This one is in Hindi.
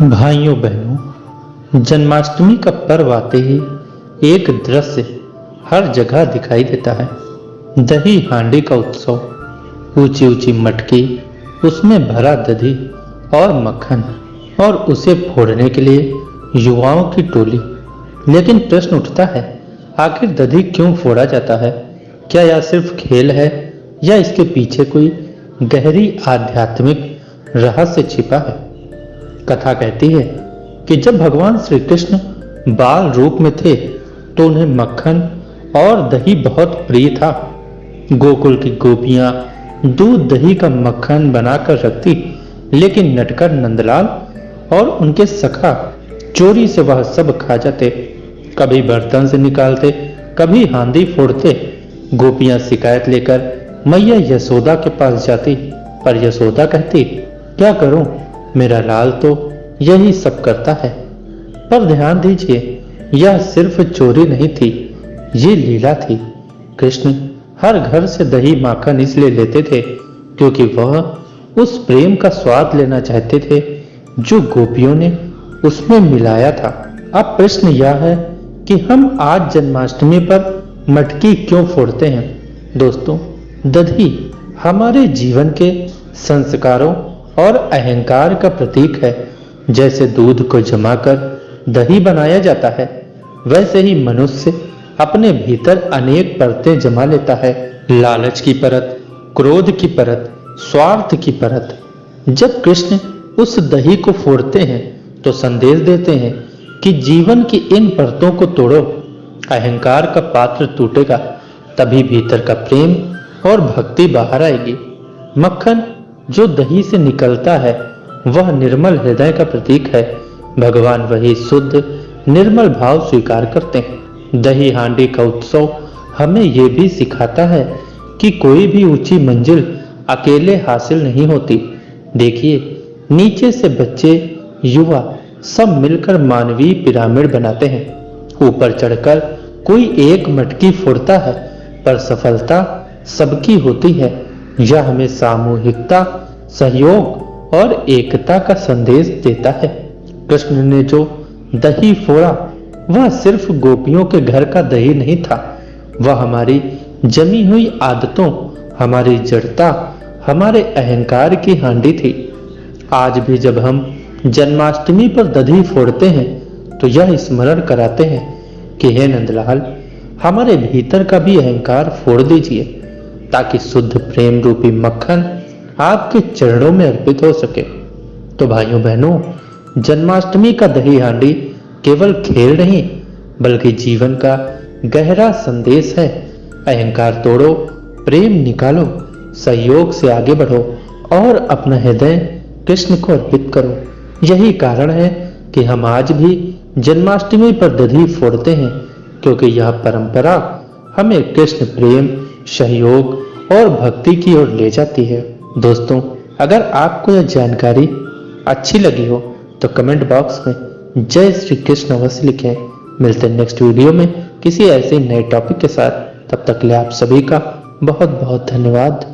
भाइयों बहनों, जन्माष्टमी का पर्व आते ही एक दृश्य हर जगह दिखाई देता है। दही हांडी का उत्सव, ऊंची ऊंची मटकी, उसमें भरा दही और मक्खन, और उसे फोड़ने के लिए युवाओं की टोली। लेकिन प्रश्न उठता है, आखिर दही क्यों फोड़ा जाता है? क्या यह सिर्फ खेल है या इसके पीछे कोई गहरी आध्यात्मिक रहस्य छिपा है? कथा कहती है कि जब भगवान श्री कृष्ण बाल रूप में थे तो उन्हें मक्खन और दही बहुत प्रिय था। गोकुल की गोपियां दूध दही का मक्खन बनाकर रखती, लेकिन नटकर नंदलाल और उनके सखा चोरी से वह सब खा जाते। कभी बर्तन से निकालते, कभी हांडी फोड़ते। गोपियां शिकायत लेकर मैया यशोदा के पास जाती, पर यशोदा कहती, क्या करूं, मेरा लाल तो यही सब करता है। पर ध्यान दीजिए, यह सिर्फ चोरी नहीं थी, ये लीला थी। कृष्ण हर घर से दही माखन इसलिए लेते थे क्योंकि वह उस प्रेम का स्वाद लेना चाहते थे जो गोपियों ने उसमें मिलाया था। अब प्रश्न यह है कि हम आज जन्माष्टमी पर मटकी क्यों फोड़ते हैं? दोस्तों, दही हमारे जीवन के संस्कारों और अहंकार का प्रतीक है। जैसे दूध को जमाकर दही बनाया जाता है, वैसे ही मनुष्य अपने भीतर अनेक परतें जमा लेता है। लालच की परत, क्रोध की परत, स्वार्थ की परत। जब कृष्ण उस दही को फोड़ते हैं तो संदेश देते हैं कि जीवन की इन परतों को तोड़ो, अहंकार का पात्र टूटेगा, तभी भीतर का प्रेम और भक्ति बाहर आएगी। मक्खन जो दही से निकलता है वह निर्मल हृदय का प्रतीक है। भगवान वही शुद्ध निर्मल भाव स्वीकार करते हैं। दही हांडी का उत्सव हमें यह भी सिखाता है कि कोई भी ऊंची मंजिल अकेले हासिल नहीं होती। देखिए, नीचे से बच्चे, युवा सब मिलकर मानवीय पिरामिड बनाते हैं। ऊपर चढ़कर कोई एक मटकी फोड़ता है, पर सफलता सबकी होती है। यह हमें सामूहिकता, सहयोग और एकता का संदेश देता है। कृष्ण ने जो दही फोड़ा वह सिर्फ गोपियों के घर का दही नहीं था, वह हमारी जमी हुई आदतों, हमारी जड़ता, हमारे अहंकार की हांडी थी। आज भी जब हम जन्माष्टमी पर दही फोड़ते हैं तो यह स्मरण कराते हैं कि हे नंदलाल, हमारे भीतर का भी अहंकार फोड़ दीजिए ताकि शुद्ध प्रेम रूपी मक्खन आपके चरणों में अर्पित हो सके। तो भाइयों बहनों, जन्माष्टमी का दही हांडी केवल खेल नहीं बल्कि जीवन का गहरा संदेश है। अहंकार तोड़ो, प्रेम निकालो, सहयोग से आगे बढ़ो और अपना हृदय कृष्ण को अर्पित करो। यही कारण है कि हम आज भी जन्माष्टमी पर दही फोड़ते हैं, क्योंकि यह परंपरा हमें कृष्ण प्रेम, सहयोग और भक्ति की ओर ले जाती है। दोस्तों, अगर आपको यह जानकारी अच्छी लगी हो तो कमेंट बॉक्स में जय श्री कृष्ण अवश्य लिखें। मिलते हैं नेक्स्ट वीडियो में किसी ऐसे नए टॉपिक के साथ। तब तक के लिए आप सभी का बहुत बहुत धन्यवाद।